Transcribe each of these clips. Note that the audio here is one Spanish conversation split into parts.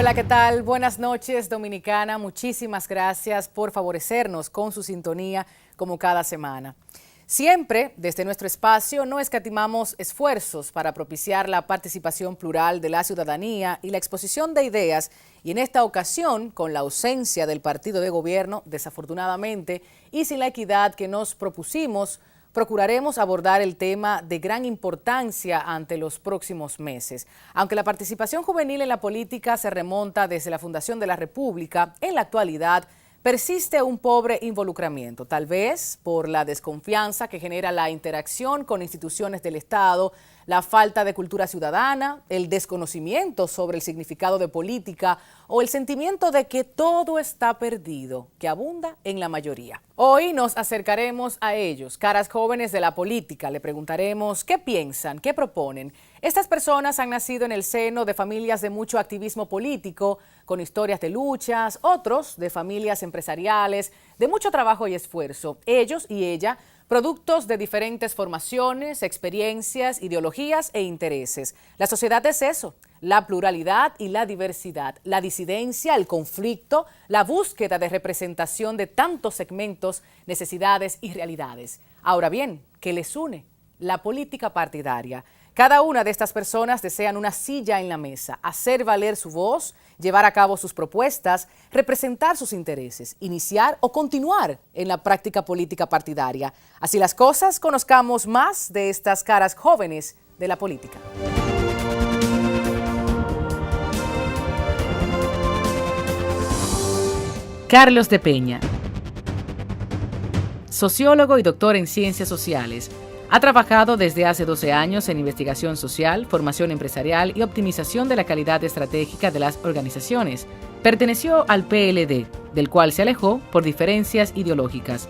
Hola, ¿qué tal? Buenas noches, Dominicana. Muchísimas gracias por favorecernos con su sintonía como cada semana. Siempre, desde nuestro espacio, no escatimamos esfuerzos para propiciar la participación plural de la ciudadanía y la exposición de ideas, y en esta ocasión, con la ausencia del partido de gobierno, desafortunadamente, y sin la equidad que nos propusimos, procuraremos abordar el tema de gran importancia ante los próximos meses. Aunque la participación juvenil en la política se remonta desde la fundación de la República, en la actualidad persiste un pobre involucramiento, tal vez por la desconfianza que genera la interacción con instituciones del Estado, la falta de cultura ciudadana, el desconocimiento sobre el significado de política o el sentimiento de que todo está perdido, que abunda en la mayoría. Hoy nos acercaremos a ellos, caras jóvenes de la política. Le preguntaremos qué piensan, qué proponen. Estas personas han nacido en el seno de familias de mucho activismo político, con historias de luchas, otros de familias empresariales, de mucho trabajo y esfuerzo. Ellos y ella, productos de diferentes formaciones, experiencias, ideologías e intereses. La sociedad es eso, la pluralidad y la diversidad, la disidencia, el conflicto, la búsqueda de representación de tantos segmentos, necesidades y realidades. Ahora bien, ¿qué les une? La política partidaria. Cada una de estas personas desean una silla en la mesa, hacer valer su voz, llevar a cabo sus propuestas, representar sus intereses, iniciar o continuar en la práctica política partidaria. Así las cosas, conozcamos más de estas caras jóvenes de la política. Carlos de Peña, sociólogo y doctor en ciencias sociales. Ha trabajado desde hace 12 años en investigación social, formación empresarial y optimización de la calidad estratégica de las organizaciones. Perteneció al PLD, del cual se alejó por diferencias ideológicas.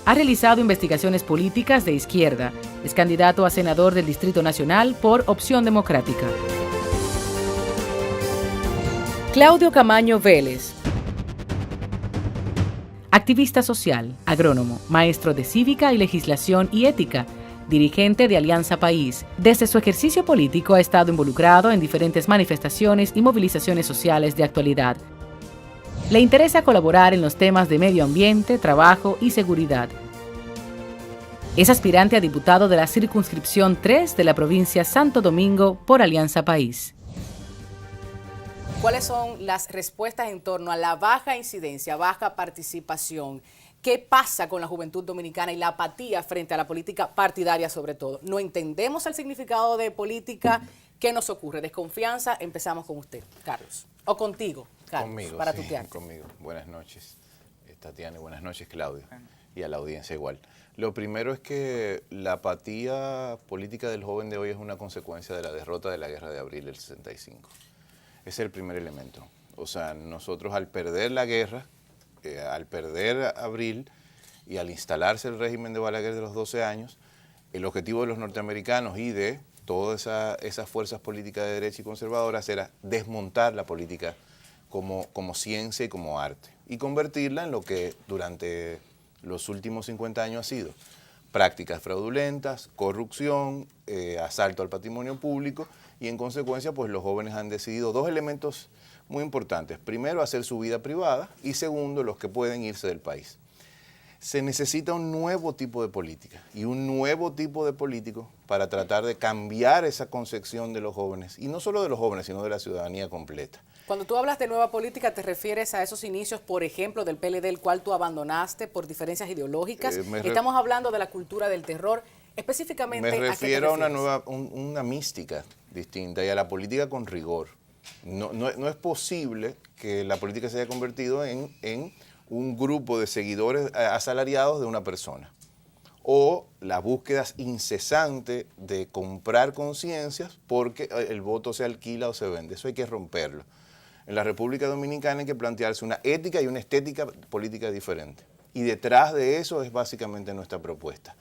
Ha realizado investigaciones políticas de izquierda. Es candidato a senador del Distrito Nacional por Opción Democrática. Claudio Camaño Vélez, activista social, agrónomo, maestro de cívica y legislación y ética, dirigente de Alianza País. Desde su ejercicio político ha estado involucrado en diferentes manifestaciones y movilizaciones sociales de actualidad. Le interesa colaborar en los temas de medio ambiente, trabajo y seguridad. Es aspirante a diputado de la circunscripción 3 de la provincia Santo Domingo por Alianza País. ¿Cuáles son las respuestas en torno a la baja incidencia, baja participación? ¿Qué pasa con la juventud dominicana y la apatía frente a la política partidaria sobre todo? ¿No entendemos el significado de política? ¿Qué nos ocurre? ¿Desconfianza? Empezamos con usted, Carlos. O contigo, Carlos, conmigo, para sí, tutear. Conmigo. Buenas noches, Tatiana, y buenas noches, Claudio, y a la audiencia igual. Lo primero es que la apatía política del joven de hoy es una consecuencia de la derrota de la Guerra de Abril del 65. Ese es el primer elemento. O sea, nosotros al perder la guerra, al perder Abril y al instalarse el régimen de Balaguer de los 12 años, el objetivo de los norteamericanos y de todas esas fuerzas políticas de derecha y conservadoras era desmontar la política como ciencia y como arte y convertirla en lo que durante los últimos 50 años ha sido: prácticas fraudulentas, corrupción, asalto al patrimonio público, y en consecuencia pues los jóvenes han decidido dos elementos muy importantes: primero, hacer su vida privada, y segundo, los que pueden irse del país. Se necesita un nuevo tipo de política y un nuevo tipo de político para tratar de cambiar esa concepción de los jóvenes, y no solo de los jóvenes, sino de la ciudadanía completa. Cuando tú hablas de nueva política, ¿te refieres a esos inicios, por ejemplo, del PLD, el cual tú abandonaste por diferencias ideológicas? Estamos hablando de la cultura del terror. Específicamente, me refiero a una mística distinta y a la política con rigor. No es posible que la política se haya convertido en un grupo de seguidores asalariados de una persona, o la búsqueda incesante de comprar conciencias porque el voto se alquila o se vende. Eso hay que romperlo. En la República Dominicana hay que plantearse una ética y una estética política diferente. Y detrás de eso es básicamente nuestra propuesta: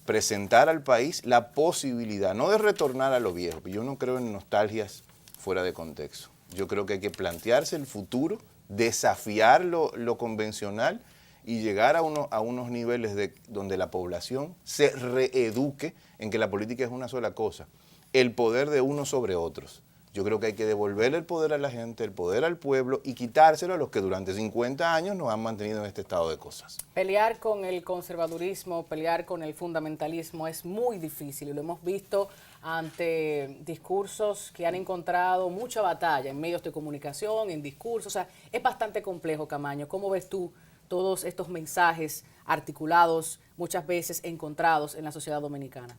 presentar al país la posibilidad, no de retornar a lo viejo, yo no creo en nostalgias fuera de contexto. Yo creo que hay que plantearse el futuro, desafiar lo convencional y llegar a unos niveles donde la población se reeduque en que la política es una sola cosa: el poder de unos sobre otros. Yo creo que hay que devolverle el poder a la gente, el poder al pueblo y quitárselo a los que durante 50 años nos han mantenido en este estado de cosas. Pelear con el conservadurismo, pelear con el fundamentalismo es muy difícil y lo hemos visto ante discursos que han encontrado mucha batalla en medios de comunicación, en discursos. O sea, es bastante complejo, Camaño. ¿Cómo ves tú todos estos mensajes articulados, muchas veces encontrados en la sociedad dominicana?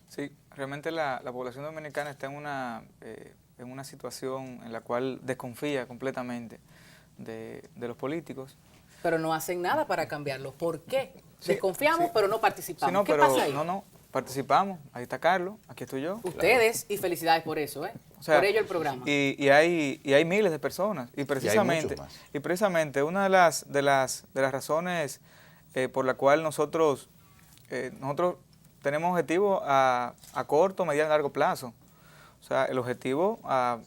Sí, realmente la población dominicana está en una situación en la cual desconfía completamente de los políticos. Pero no hacen nada para cambiarlo. ¿Por qué? Sí, Desconfiamos, sí. pero no participamos. Sí, no, ¿Qué pero pasa ahí? no, participamos. Ahí está Carlos, aquí estoy yo. Ustedes, y felicidades por eso, ¿eh? O sea, por ello el programa. Y hay miles de personas. Y precisamente una de las razones por la cual nosotros tenemos objetivos a corto, mediano y largo plazo. O sea, el objetivo a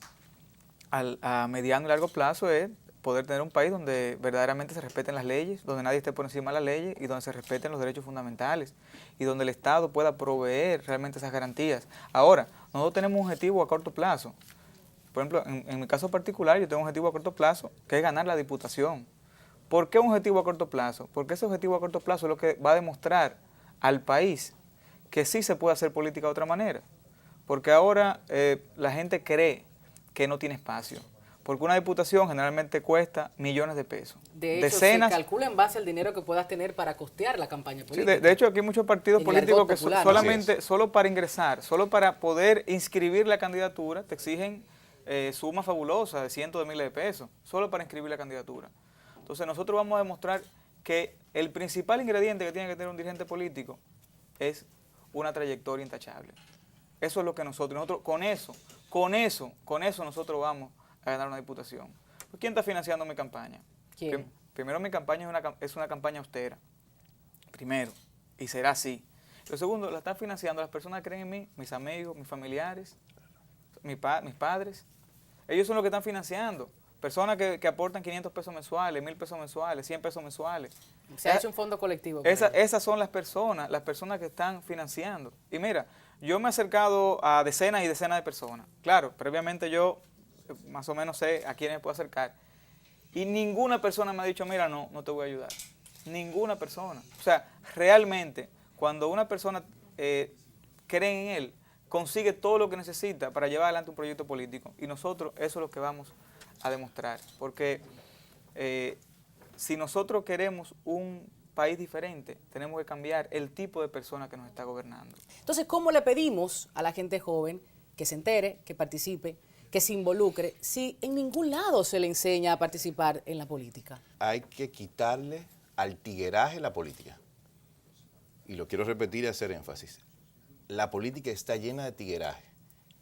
mediano y largo plazo es poder tener un país donde verdaderamente se respeten las leyes, donde nadie esté por encima de las leyes y donde se respeten los derechos fundamentales y donde el Estado pueda proveer realmente esas garantías. Ahora, nosotros tenemos un objetivo a corto plazo. Por ejemplo, en mi caso particular, yo tengo un objetivo a corto plazo, que es ganar la diputación. ¿Por qué un objetivo a corto plazo? Porque ese objetivo a corto plazo es lo que va a demostrar al país que sí se puede hacer política de otra manera. Porque ahora la gente cree que no tiene espacio. Porque una diputación generalmente cuesta millones de pesos. De hecho, se calcula en base al dinero que puedas tener para costear la campaña política. Sí, de hecho, aquí hay muchos partidos políticos que solamente, solo para ingresar, solo para poder inscribir la candidatura, te exigen sumas fabulosas de cientos de miles de pesos, solo para inscribir la candidatura. Entonces, nosotros vamos a demostrar que el principal ingrediente que tiene que tener un dirigente político es una trayectoria intachable. Eso es lo que nosotros con eso nosotros vamos a ganar una diputación. Pues, ¿quién está financiando mi campaña? ¿Quién? Primero, mi campaña es una campaña austera. Primero, y será así. Lo segundo, la están financiando las personas que creen en mí, mis amigos, mis familiares, mis padres. Ellos son los que están financiando. Personas que aportan 500 pesos mensuales, 1000 pesos mensuales, 100 pesos mensuales. Se ha hecho un fondo colectivo. Esas son las personas que están financiando. Y mira, yo me he acercado a decenas y decenas de personas. Claro, previamente yo más o menos sé a quiénes me puedo acercar. Y ninguna persona me ha dicho, mira, no te voy a ayudar. Ninguna persona. O sea, realmente, cuando una persona cree en él, consigue todo lo que necesita para llevar adelante un proyecto político. Y nosotros, eso es lo que vamos a demostrar. Porque si nosotros queremos un país diferente, tenemos que cambiar el tipo de persona que nos está gobernando. Entonces, ¿cómo le pedimos a la gente joven que se entere, que participe, que se involucre, si en ningún lado se le enseña a participar en la política? Hay que quitarle al tigueraje la política. Y lo quiero repetir y hacer énfasis. La política está llena de tigueraje.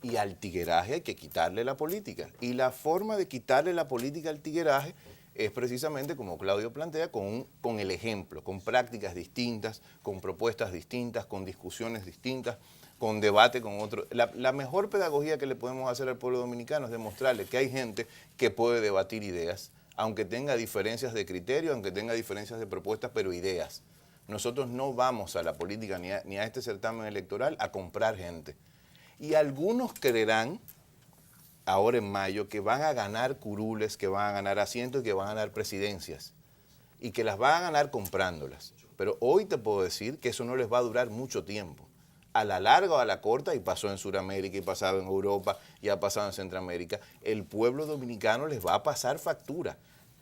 Y al tigueraje hay que quitarle la política. Y la forma de quitarle la política al tigueraje es precisamente, como Claudio plantea, con el ejemplo, con prácticas distintas, con propuestas distintas, con discusiones distintas, con debate con otros. La mejor pedagogía que le podemos hacer al pueblo dominicano es demostrarle que hay gente que puede debatir ideas, aunque tenga diferencias de criterio, aunque tenga diferencias de propuestas, pero ideas. Nosotros no vamos a la política ni a este certamen electoral a comprar gente. Y algunos creerán, ahora en mayo, que van a ganar curules, que van a ganar asientos y que van a ganar presidencias. Y que las van a ganar comprándolas. Pero hoy te puedo decir que eso no les va a durar mucho tiempo. A la larga o a la corta, y pasó en Sudamérica, y pasaba en Europa, y ha pasado en Centroamérica, el pueblo dominicano les va a pasar factura.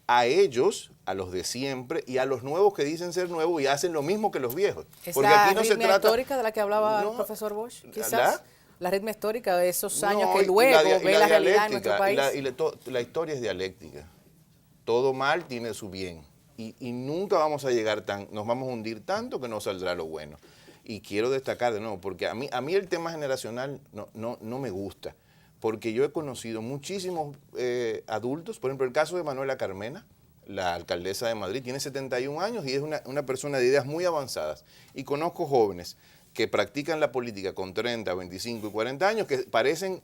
A ellos, a los de siempre, y a los nuevos que dicen ser nuevos y hacen lo mismo que los viejos. ¿Es la arritmia histórica de la que hablaba el profesor Bosch? Quizás. La arritmia histórica de esos años que luego ve la realidad en nuestro país. La historia es dialéctica. Todo mal tiene su bien. Y nunca vamos a llegar nos vamos a hundir tanto que no saldrá lo bueno. Y quiero destacar de nuevo, porque a mí el tema generacional no me gusta. Porque yo he conocido muchísimos adultos, por ejemplo, el caso de Manuela Carmena, la alcaldesa de Madrid, tiene 71 años y es una persona de ideas muy avanzadas. Y conozco jóvenes que practican la política con 30, 25 y 40 años que parecen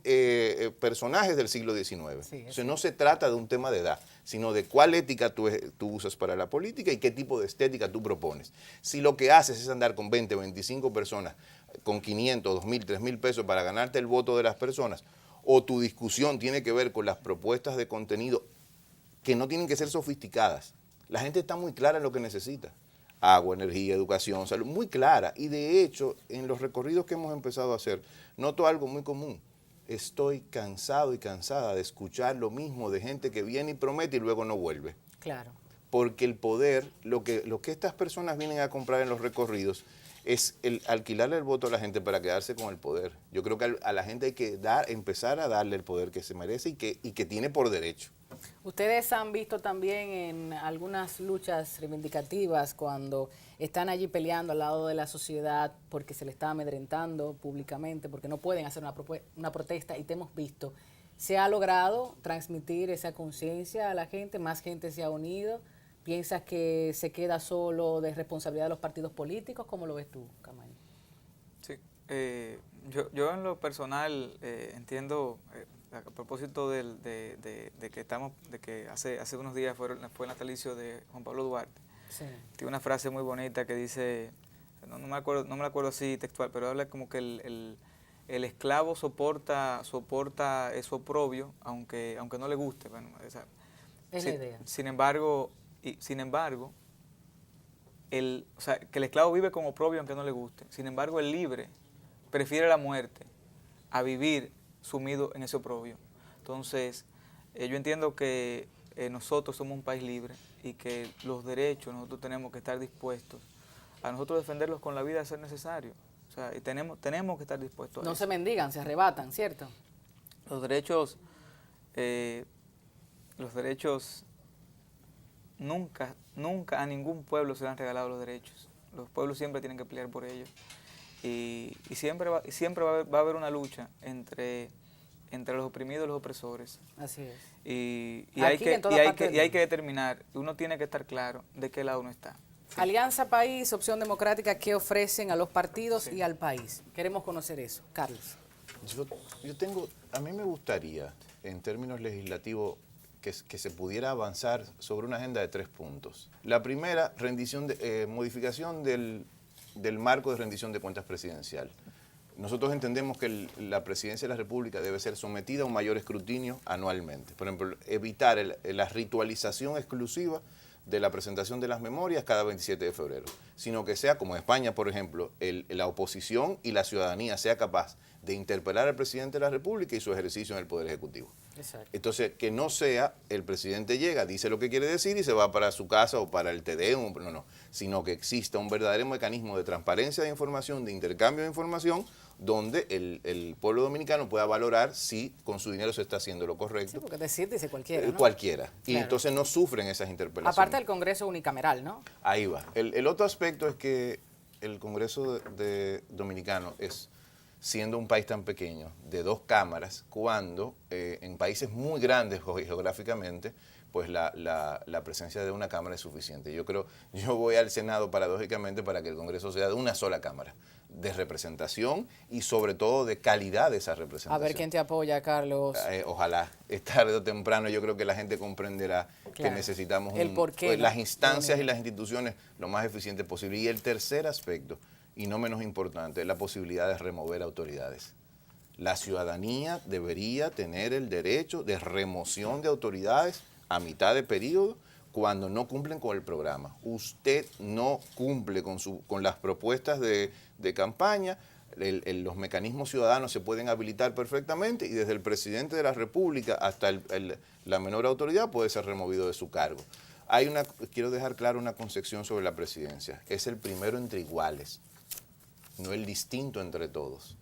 personajes del siglo XIX. Sí, entonces no se trata de un tema de edad, sino de cuál ética tú usas para la política y qué tipo de estética tú propones. Si lo que haces es andar con 20, 25 personas, con 500, 2.000, 3.000 pesos para ganarte el voto de las personas, o tu discusión tiene que ver con las propuestas de contenido que no tienen que ser sofisticadas. La gente está muy clara en lo que necesita. Agua, energía, educación, salud, muy clara. Y de hecho, en los recorridos que hemos empezado a hacer, noto algo muy común. Estoy cansado y cansada de escuchar lo mismo de gente que viene y promete y luego no vuelve. Claro. Porque el poder, lo que estas personas vienen a comprar en los recorridos es el alquilarle el voto a la gente para quedarse con el poder. Yo creo que a la gente hay que empezar a darle el poder que se merece y que tiene por derecho. Ustedes han visto también en algunas luchas reivindicativas cuando están allí peleando al lado de la sociedad porque se le está amedrentando públicamente, porque no pueden hacer una protesta, y te hemos visto. ¿Se ha logrado transmitir esa conciencia a la gente? ¿Más gente se ha unido? ¿Piensas que se queda solo de responsabilidad de los partidos políticos? ¿Cómo lo ves tú, Camaño? Sí, yo en lo personal entiendo, a propósito de que hace unos días fue el natalicio de Juan Pablo Duarte. Sí. Tiene una frase muy bonita que dice, no me la acuerdo así textual, pero habla como que el esclavo soporta eso oprobio, aunque no le guste. Bueno, Es la idea. Sin embargo, o sea, que el esclavo vive con oprobio aunque no le guste. Sin embargo, el libre prefiere la muerte a vivir sumido en ese oprobio. Entonces, yo entiendo que nosotros somos un país libre y que los derechos nosotros tenemos que estar dispuestos a nosotros defenderlos con la vida de ser necesario. O sea, y tenemos que estar dispuestos a No eso. se mendigan, se arrebatan, ¿cierto? Los derechos nunca a ningún pueblo se le han regalado los derechos. Los pueblos siempre tienen que pelear por ellos. Y siempre va a haber una lucha entre los oprimidos y los opresores. Así es. Y hay que determinar, uno tiene que estar claro de qué lado uno está. Sí. Alianza País, Opción Democrática, ¿qué ofrecen a los partidos y al país? Queremos conocer eso. Carlos. A mí me gustaría, en términos legislativos, que se pudiera avanzar sobre una agenda de 3 puntos. La primera, modificación del marco de rendición de cuentas presidencial. Nosotros entendemos que la presidencia de la República debe ser sometida a un mayor escrutinio anualmente. Por ejemplo, evitar la ritualización exclusiva de la presentación de las memorias cada 27 de febrero, sino que sea, como en España, por ejemplo, la oposición y la ciudadanía sea capaz de interpelar al presidente de la República y su ejercicio en el Poder Ejecutivo. Exacto. Entonces, que no sea el presidente llega, dice lo que quiere decir y se va para su casa o para el TDE, sino que exista un verdadero mecanismo de transparencia de información, de intercambio de información, donde el pueblo dominicano pueda valorar si con su dinero se está haciendo lo correcto. Sí, porque decir dice cualquiera, ¿no? Cualquiera. Claro. Y entonces no sufren esas interpelaciones. Aparte del Congreso unicameral, ¿no? Ahí va. El otro aspecto es que el Congreso dominicano siendo un país tan pequeño, de 2 cámaras, cuando en países muy grandes geográficamente, pues la presencia de una cámara es suficiente. Yo voy al Senado paradójicamente para que el Congreso sea de una sola cámara, de representación y sobre todo de calidad de esa representación. A ver quién te apoya, Carlos. Ojalá, tarde o temprano yo creo que la gente comprenderá que necesitamos las instancias y las instituciones lo más eficientes posible. Y el tercer aspecto, y no menos importante, la posibilidad de remover autoridades. La ciudadanía debería tener el derecho de remoción de autoridades a mitad de periodo cuando no cumplen con el programa. Usted no cumple con las propuestas de campaña, los mecanismos ciudadanos se pueden habilitar perfectamente y desde el presidente de la República hasta la menor autoridad puede ser removido de su cargo. Quiero dejar claro una concepción sobre la presidencia. Es el primero entre iguales, no el distinto entre todos.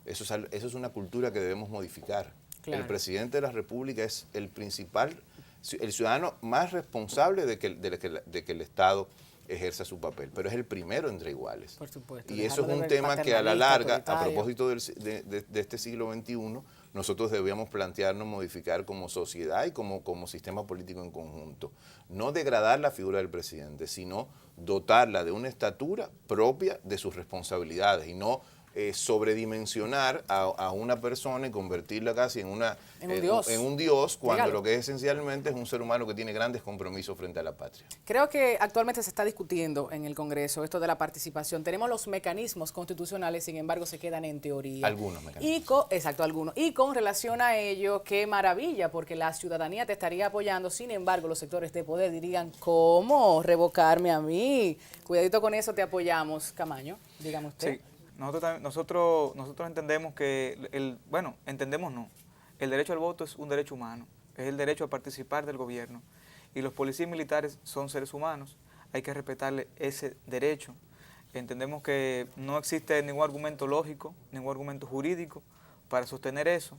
Eso es una cultura que debemos modificar. Claro. El presidente de la República es el ciudadano más responsable de que el Estado ejerza su papel, pero es el primero entre iguales. Por supuesto. Y eso es un tema que a la larga, a propósito de este siglo XXI, nosotros debíamos plantearnos modificar como sociedad y como sistema político en conjunto. No degradar la figura del presidente, sino dotarla de una estatura propia de sus responsabilidades y no sobredimensionar a una persona y convertirla casi en un dios cuando Dígalo. lo que es esencialmente es un ser humano que tiene grandes compromisos frente a la patria. Creo que actualmente se está discutiendo en el Congreso esto de la participación. Tenemos los mecanismos constitucionales, sin embargo, se quedan en teoría. Algunos mecanismos. Exacto, algunos. Y con relación a ello, qué maravilla, porque la ciudadanía te estaría apoyando. Sin embargo, los sectores de poder dirían, ¿cómo revocarme a mí? Cuidadito con eso, te apoyamos. Camaño, dígame usted. Sí. Nosotros entendemos que, entendemos no, el derecho al voto es un derecho humano, es el derecho a participar del gobierno y los policías militares son seres humanos, hay que respetarle ese derecho. Entendemos que no existe ningún argumento lógico, ningún argumento jurídico para sostener eso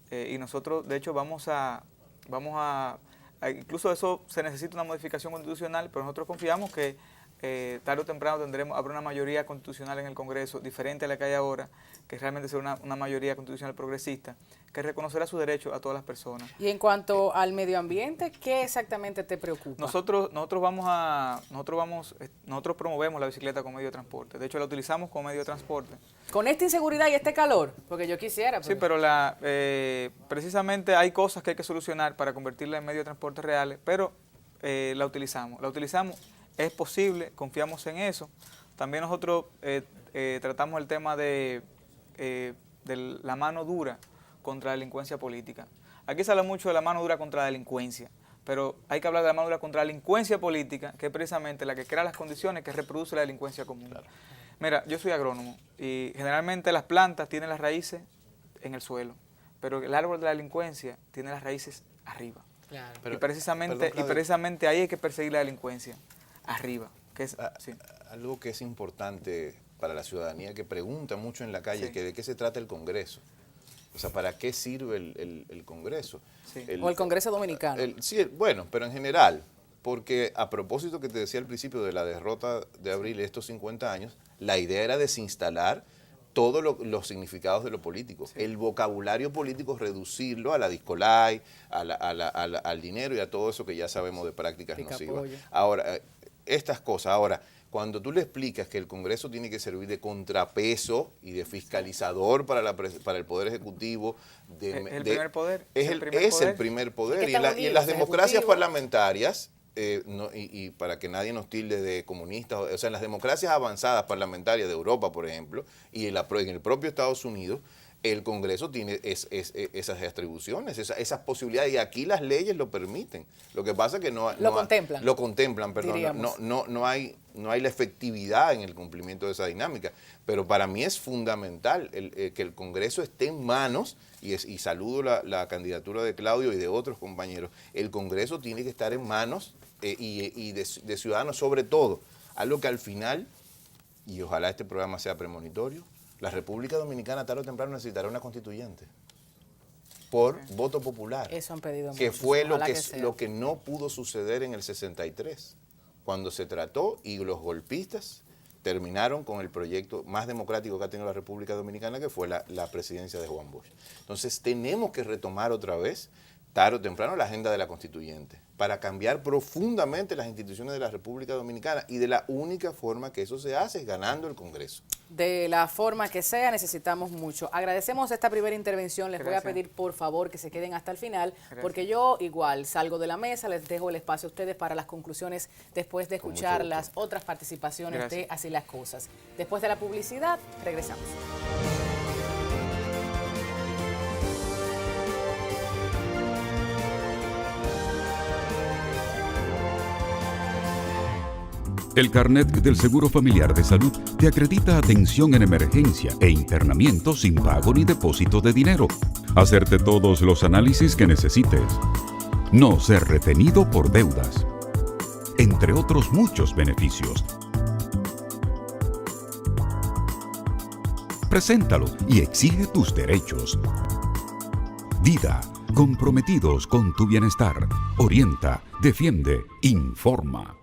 y nosotros de hecho vamos a incluso eso se necesita una modificación constitucional, pero nosotros confiamos que tarde o temprano habrá una mayoría constitucional en el Congreso, diferente a la que hay ahora, que realmente será una mayoría constitucional progresista, que reconocerá su derecho a todas las personas. Y en cuanto al medio ambiente, ¿qué exactamente te preocupa? Nosotros promovemos la bicicleta como medio de transporte. De hecho, la utilizamos como medio de transporte. Con esta inseguridad y este calor, porque yo quisiera. Pero... Sí, pero precisamente hay cosas que hay que solucionar para convertirla en medio de transporte reales, pero la utilizamos. Es posible, confiamos en eso. También nosotros tratamos el tema de la mano dura contra la delincuencia política. Aquí se habla mucho de la mano dura contra la delincuencia, pero hay que hablar de la mano dura contra la delincuencia política, que es precisamente la que crea las condiciones que reproduce la delincuencia común. Claro. Mira, yo soy agrónomo y generalmente las plantas tienen las raíces en el suelo, pero el árbol de la delincuencia tiene las raíces arriba. Claro. Pero, y precisamente ahí hay que perseguir la delincuencia. Arriba. Que es, sí. Algo que es importante para la ciudadanía que pregunta mucho en la calle, sí, que de qué se trata el Congreso. O sea, ¿para qué sirve el Congreso? Sí. O el Congreso Dominicano. Sí, bueno, pero en general, porque a propósito que te decía al principio de la derrota de abril de estos 50 años, la idea era desinstalar todos los significados de lo político. Sí. El vocabulario político, reducirlo a la discolay, al dinero y a todo eso que ya sabemos de prácticas nocivas. Ahora, estas cosas. Ahora, cuando tú le explicas que el Congreso tiene que servir de contrapeso y de fiscalizador para el Poder Ejecutivo, el primer poder. Es el primer poder. Y en las democracias parlamentarias, y para que nadie nos tilde de comunistas, o sea, en las democracias avanzadas parlamentarias de Europa, por ejemplo, y en el propio Estados Unidos, el Congreso tiene esas atribuciones, esas posibilidades, y aquí las leyes lo permiten. Lo que pasa es que lo contemplan, perdón, no hay la efectividad en el cumplimiento de esa dinámica. Pero para mí es fundamental que el Congreso esté en manos, y saludo la candidatura de Claudio y de otros compañeros, el Congreso tiene que estar en manos y de ciudadanos sobre todo, algo que al final, y ojalá este programa sea premonitorio, la República Dominicana tarde o temprano necesitará una constituyente por voto popular. Eso han pedido que muchos, fue lo que no pudo suceder en el 63, cuando se trató y los golpistas terminaron con el proyecto más democrático que ha tenido la República Dominicana, que fue la presidencia de Juan Bosch. Entonces tenemos que retomar otra vez, tarde o temprano, la agenda de la constituyente, para cambiar profundamente las instituciones de la República Dominicana, y de la única forma que eso se hace es ganando el Congreso. De la forma que sea, necesitamos mucho. Agradecemos esta primera intervención. Les voy a pedir, por favor, que se queden hasta el final, porque yo igual salgo de la mesa, les dejo el espacio a ustedes para las conclusiones después de escuchar las otras participaciones de Así las Cosas. Después de la publicidad, regresamos. El carnet del Seguro Familiar de Salud te acredita atención en emergencia e internamiento sin pago ni depósito de dinero. Hacerte todos los análisis que necesites. No ser retenido por deudas. Entre otros muchos beneficios. Preséntalo y exige tus derechos. Dida, comprometidos con tu bienestar. Orienta, defiende, informa.